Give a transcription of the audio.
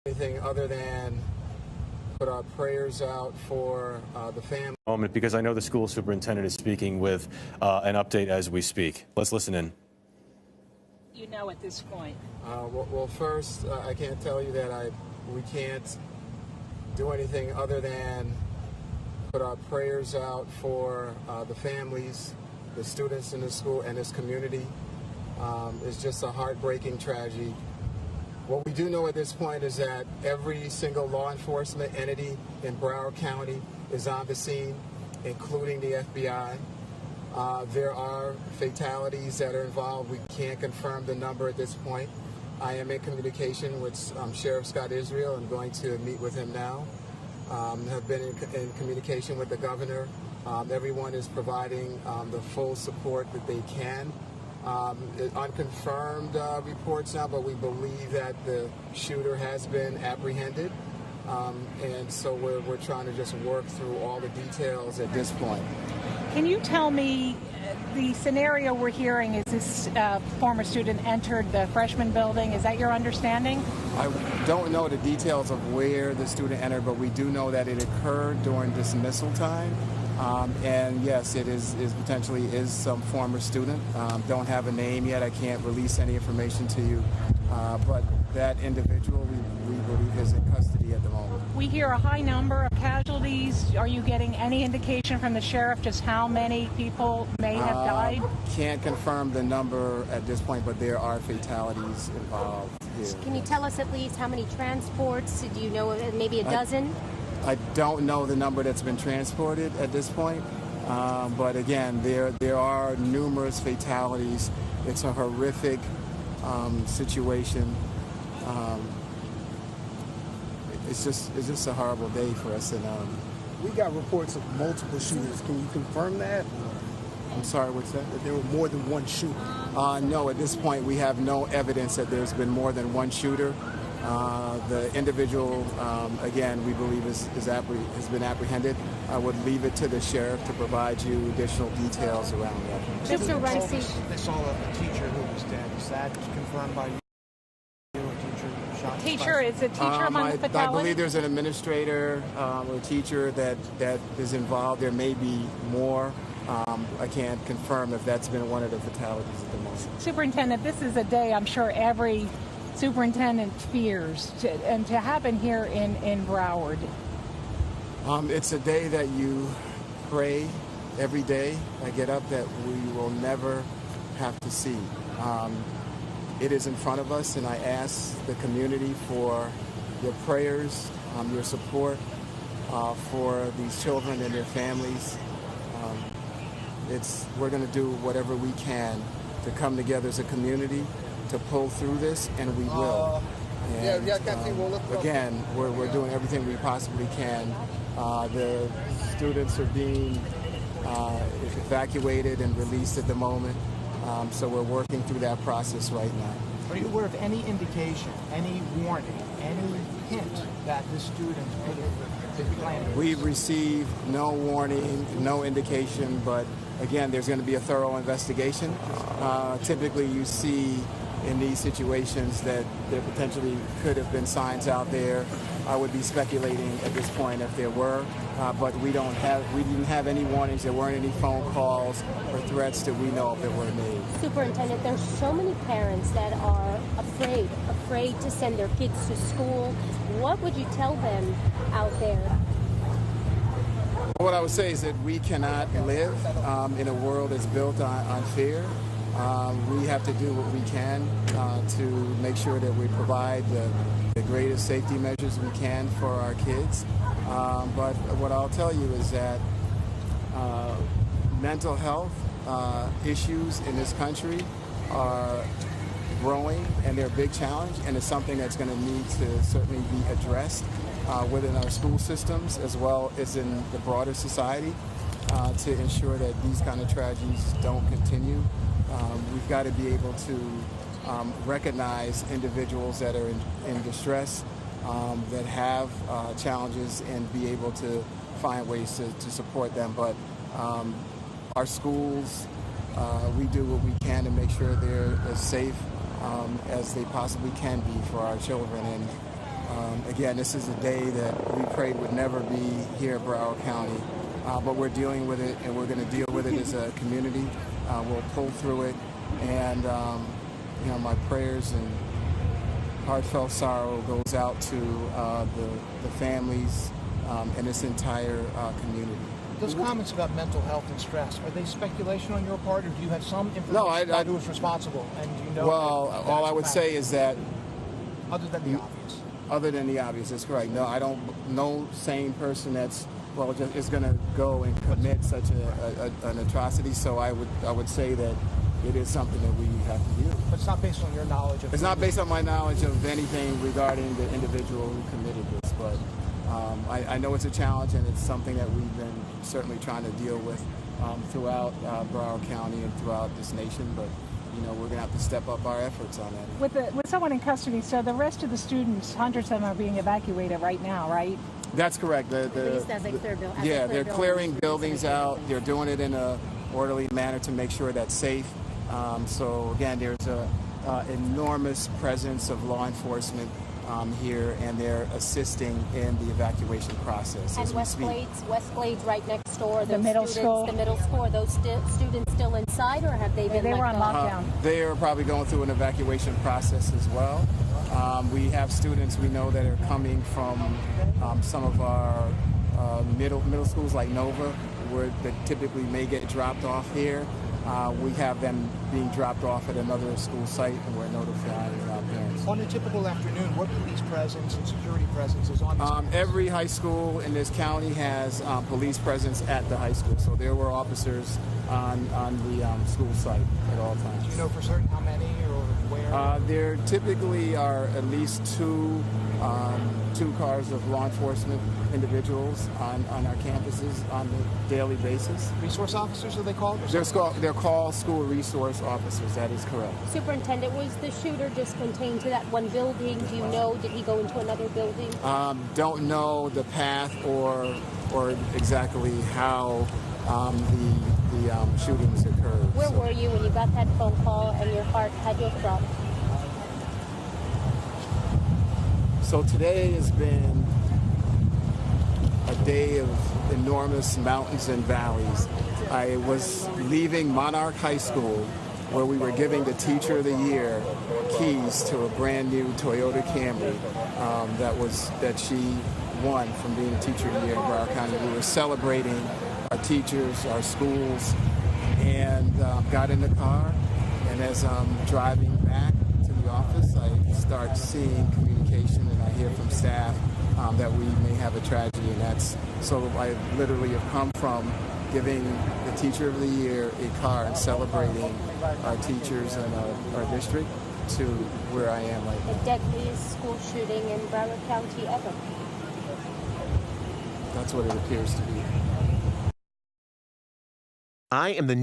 Anything other than put our prayers out for the family. Moment, because I know the school superintendent is speaking with an update as we speak. Let's listen in. You know at this point? Well, first, I can't tell you that we can't do anything other than put our prayers out for the families, the students in the school, and this community. It's just a heartbreaking tragedy. What we do know at this point is that every single law enforcement entity in Broward County is on the scene, including the FBI. There are fatalities that are involved. We can't confirm the number at this point. I am in communication with Sheriff Scott Israel. I'm going to meet with him now. Have been in communication with the governor. Everyone is providing the full support that they can. Unconfirmed reports now, but we believe that the shooter has been apprehended. And so we're trying to just work through all the details at this point. Can you tell me, the scenario we're hearing is this former student entered the freshman building. Is that your understanding? I don't know the details of where the student entered, but we do know that it occurred during dismissal time. And yes, it is potentially some former student. Don't have a name yet. I can't release any information to you. But that individual, we believe, is in custody at the moment. We hear a high number of casualties. Are you getting any indication from the sheriff just how many people may have died? Can't confirm the number at this point, but there are fatalities involved here. Can you tell us at least how many transports? Do you know, maybe a dozen? I don't know the number that's been transported at this point, but again, there are numerous fatalities. It's a horrific situation. It's just a horrible day for us. And we got reports of multiple shooters. Can you confirm that? I'm sorry, what's that? That there were more than one shooter? No, at this point we have no evidence that there's been more than one shooter. The individual, again, we believe has been apprehended. I would leave it to the sheriff to provide you additional details around that. Mr. Runcie. They saw a teacher who was dead. Is that confirmed by you? Is a teacher among the fatalities? I believe there's an administrator or teacher that is involved. There may be more. I can't confirm if that's been one of the fatalities at the moment. Superintendent, this is a day I'm sure every superintendent fears, and to happen here in Broward. It's a day that you pray every day. I get up that we will never have to see. It is in front of us, and I ask the community for your prayers, your support for these children and their families. We're going to do whatever we can to come together as a community to pull through this, and we will. And, again, we're doing everything we possibly can. The students are being evacuated and released at the moment, so we're working through that process right now. Are you aware of any indication, any warning, any hint that the student could have been planning? We've received no warning, no indication, but again, there's going to be a thorough investigation. Typically, you see in these situations that there potentially could have been signs out there. I would be speculating at this point if there were, but we didn't have any warnings. There weren't any phone calls or threats that we know of that were made. Superintendent, there's so many parents that are afraid to send their kids to school. What would you tell them out there? What I would say is that we cannot live in a world that's built on fear. We have to do what we can to make sure that we provide the greatest safety measures we can for our kids. But what I'll tell you is that mental health issues in this country are growing, and they're a big challenge, and it's something that's going to need to certainly be addressed within our school systems as well as in the broader society to ensure that these kind of tragedies don't continue. We've got to be able to recognize individuals that are in distress, that have challenges, and be able to find ways to support them. But our schools, we do what we can to make sure they're as safe as they possibly can be for our children. And Again, this is a day that we prayed would never be here in Broward County, but we're dealing with it, and we're going to deal with it as a community. We'll pull through it, and my prayers and heartfelt sorrow goes out to the families and this entire community. Those comments about mental health and stress, are they speculation on your part, or do you have some information about who is responsible? And do you know? Well, all I would say is that, other than the obvious. Other than the obvious, that's correct. No, I don't. No sane person that's is going to go and commit such an atrocity. So I would say that it is something that we have to deal with. But it's not based on your knowledge of. It's not based on my knowledge of anything regarding the individual who committed this, but I know it's a challenge, and it's something that we've been certainly trying to deal with throughout Broward County and throughout this nation. But we're going to have to step up our efforts on that. With someone in custody, so the rest of the students, hundreds of them are being evacuated right now, right? That's correct. They're clearing buildings out. They're doing it in a orderly manner to make sure that's safe. So again, there's a enormous presence of law enforcement here, and they're assisting in the evacuation process. And Westglades right next door. The middle school. Are those students still inside, or have they been? They were on lockdown. They are probably going through an evacuation process as well. We have students we know that are coming from some of our middle schools like Nova, where they typically may get dropped off here. We have them being dropped off at another school site, and we're notifying our parents. On a typical afternoon, what police presence and security presence is on this? Every high school in this county has police presence at the high school, so there were officers on the school site at all times. Do you know for certain how many or where? There typically are at least two cars of law enforcement individuals on our campuses on a daily basis. Resource officers, are they called? They're called school resource officers. That is correct. Superintendent, was the shooter just contained to that one building? Do you know? Did he go into another building? Don't know the path or exactly how the shootings occurred. Where were you when you got that phone call and your heart had your throb? So today has been a day of enormous mountains and valleys. I was leaving Monarch High School, where we were giving the Teacher of the Year keys to a brand new Toyota Camry that she won from being a Teacher of the Year in Broward County. We were celebrating our teachers, our schools, and got in the car. And as I'm driving back to the office, I start seeing communication, and I hear from staff that we may have a tragedy, and that's so I literally have come from giving the Teacher of the Year a car and celebrating our teachers and our district to where I am right now. The deadliest school shooting in Broward County ever. That's what it appears to be. I am the new